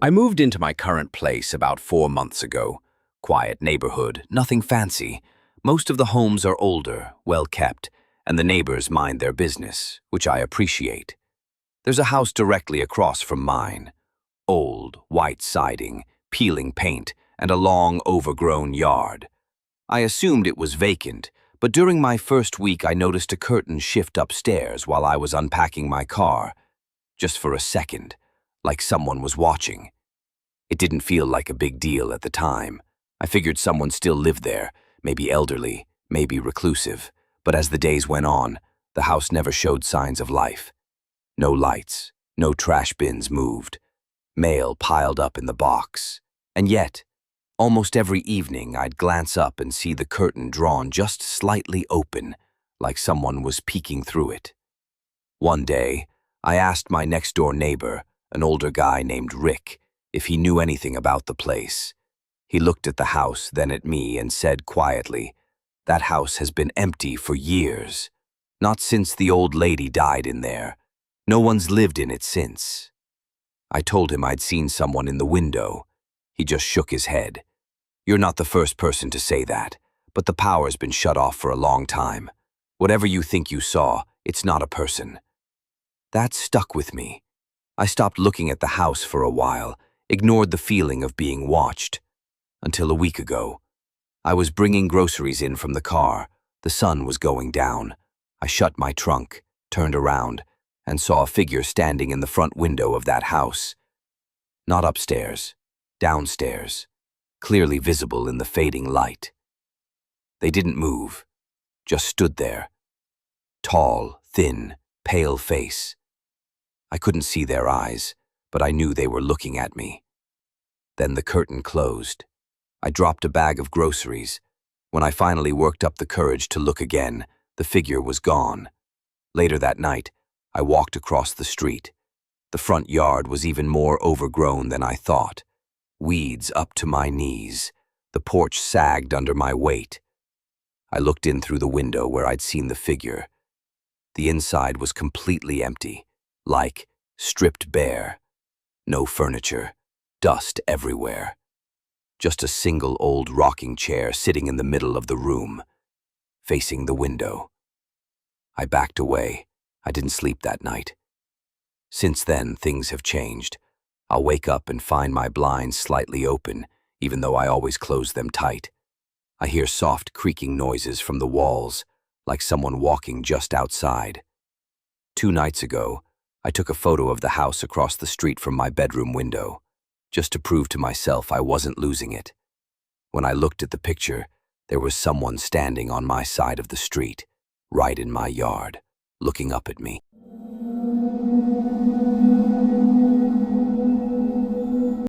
I moved into my current place about 4 months ago. Quiet neighborhood, nothing fancy. Most of the homes are older, well kept, and the neighbors mind their business, which I appreciate. There's a house directly across from mine. Old, white siding, peeling paint, and a long, overgrown yard. I assumed it was vacant, but during my first week I noticed a curtain shift upstairs while I was unpacking my car. Just for a second, like someone was watching. It didn't feel like a big deal at the time. I figured someone still lived there, maybe elderly, maybe reclusive, but as the days went on, the house never showed signs of life. No lights, no trash bins moved, mail piled up in the box. And yet, almost every evening I'd glance up and see the curtain drawn just slightly open, like someone was peeking through it. One day, I asked my next-door neighbor, an older guy named Rick, if he knew anything about the place. He looked at the house, then at me, and said quietly, "That house has been empty for years. Not since the old lady died in there. No one's lived in it since." I told him I'd seen someone in the window. He just shook his head. "You're not the first person to say that, but the power's been shut off for a long time. Whatever you think you saw, it's not a person." That stuck with me. I stopped looking at the house for a while, ignored the feeling of being watched. Until a week ago. I was bringing groceries in from the car. The sun was going down. I shut my trunk, turned around, and saw a figure standing in the front window of that house. Not upstairs, downstairs, clearly visible in the fading light. They didn't move, just stood there. Tall, thin, pale face. I couldn't see their eyes, but I knew they were looking at me. Then the curtain closed. I dropped a bag of groceries. When I finally worked up the courage to look again, the figure was gone. Later that night, I walked across the street. The front yard was even more overgrown than I thought. Weeds up to my knees. The porch sagged under my weight. I looked in through the window where I'd seen the figure. The inside was completely empty, like stripped bare. No furniture, dust everywhere. Just a single old rocking chair sitting in the middle of the room, facing the window. I backed away. I didn't sleep that night. Since then, things have changed. I'll wake up and find my blinds slightly open, even though I always close them tight. I hear soft creaking noises from the walls, like someone walking just outside. 2 nights ago, I took a photo of the house across the street from my bedroom window, just to prove to myself I wasn't losing it. When I looked at the picture, there was someone standing on my side of the street, right in my yard, looking up at me.